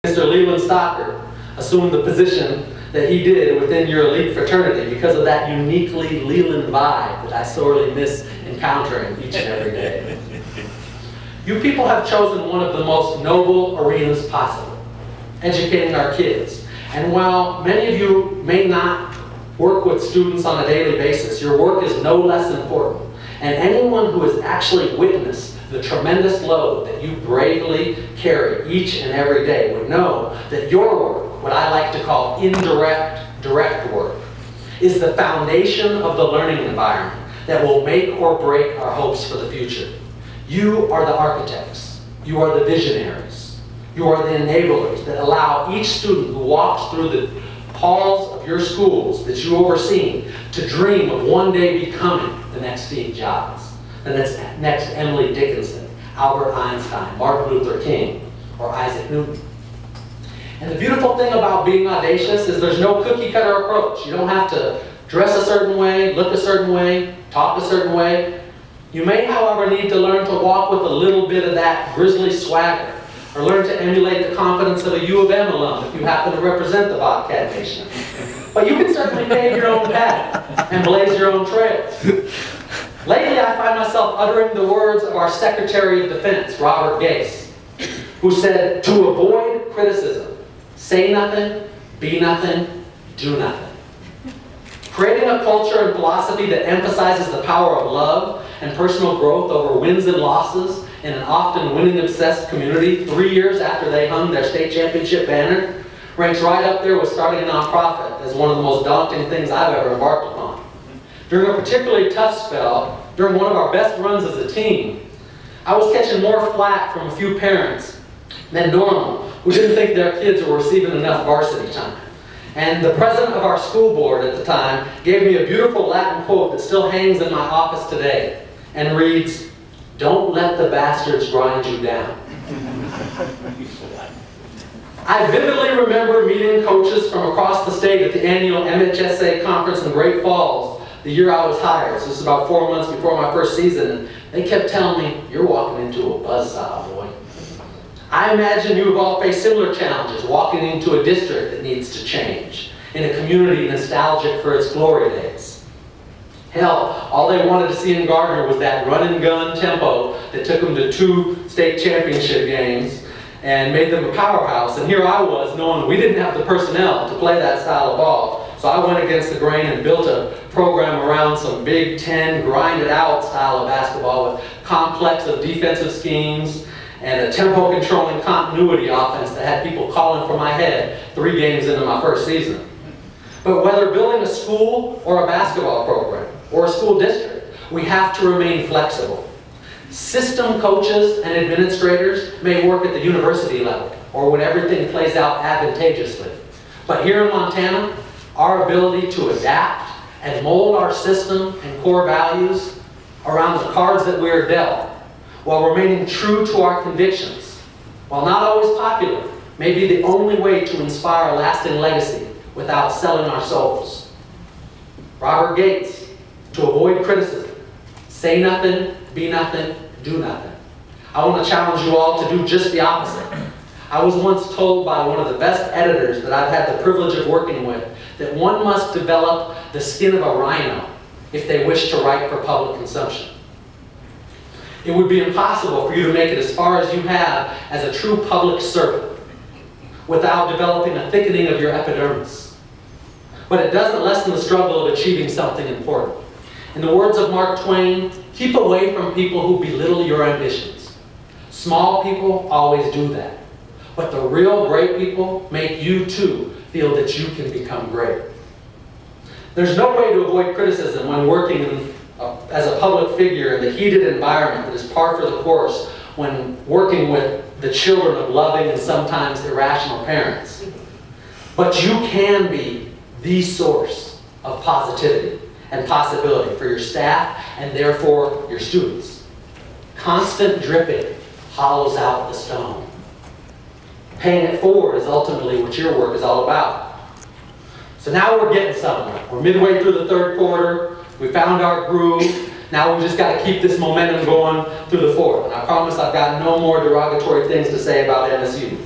Mr. Leland Stockard assumed the position that he did within your elite fraternity because of that uniquely Leland vibe that I sorely miss encountering each and every day. You people have chosen one of the most noble arenas possible, educating our kids. And while many of you may not work with students on a daily basis, your work is no less important. And anyone who has actually witnessed the tremendous load that you bravely carry each and every day would know that your work, what I like to call direct work, is the foundation of the learning environment that will make or break our hopes for the future. You are the architects. You are the visionaries. You are the enablers that allow each student who walks through the halls of your schools that you oversee to dream of one day becoming the next Steve Jobs, the next Emily Dickinson, Albert Einstein, Martin Luther King, or Isaac Newton. And the beautiful thing about being audacious is there's no cookie cutter approach. You don't have to dress a certain way, look a certain way, talk a certain way. You may, however, need to learn to walk with a little bit of that grizzly swagger, or learn to emulate the confidence of a U of M alum if you happen to represent the Bobcat Nation. But you can certainly pave your own path and blaze your own trails. Lately, I find myself uttering the words of our Secretary of Defense, Robert Gates, who said, "To avoid criticism, say nothing, be nothing, do nothing." Creating a culture and philosophy that emphasizes the power of love and personal growth over wins and losses in an often winning-obsessed community 3 years after they hung their state championship banner ranks right up there with starting a nonprofit as one of the most daunting things I've ever embarked upon. During a particularly tough spell, during one of our best runs as a team, I was catching more flack from a few parents than normal who didn't think their kids were receiving enough varsity time. And the president of our school board at the time gave me a beautiful Latin quote that still hangs in my office today and reads, "Don't let the bastards grind you down." I vividly remember meeting coaches from across the state at the annual MHSA conference in Great Falls the year I was hired. So this was about 4 months before my first season. And they kept telling me, "You're walking into a buzzsaw, boy." I imagine you have all faced similar challenges walking into a district that needs to change, in a community nostalgic for its glory days. Hell, all they wanted to see in Gardner was that run-and-gun tempo that took them to 2 state championship games and made them a powerhouse. And here I was, knowing we didn't have the personnel to play that style of ball. So I went against the grain and built a program around some Big Ten grinded-out style of basketball with complex of defensive schemes and a tempo-controlling continuity offense that had people calling for my head 3 games into my first season. But whether building a school or a basketball program or a school district, we have to remain flexible. System coaches and administrators may work at the university level or when everything plays out advantageously. But here in Montana, our ability to adapt and mold our system and core values around the cards that we are dealt, while remaining true to our convictions, while not always popular, may be the only way to inspire a lasting legacy without selling our souls. Robert Gates, to avoid criticism, say nothing, be nothing, do nothing. I want to challenge you all to do just the opposite. I was once told by one of the best editors that I've had the privilege of working with that one must develop the skin of a rhino if they wish to write for public consumption. It would be impossible for you to make it as far as you have as a true public servant without developing a thickening of your epidermis. But it doesn't lessen the struggle of achieving something important. In the words of Mark Twain, keep away from people who belittle your ambitions. Small people always do that. But the real great people make you too feel that you can become great. There's no way to avoid criticism when working as a public figure in the heated environment that is par for the course when working with the children of loving and sometimes irrational parents. But you can be the source of positivity and possibility for your staff and therefore your students. Constant dripping hollows out the stone. Paying it forward is ultimately what your work is all about. So now we're getting somewhere. We're midway through the 3rd quarter. We found our groove. Now we just got to keep this momentum going through the 4th. And I promise I've got no more derogatory things to say about MSU.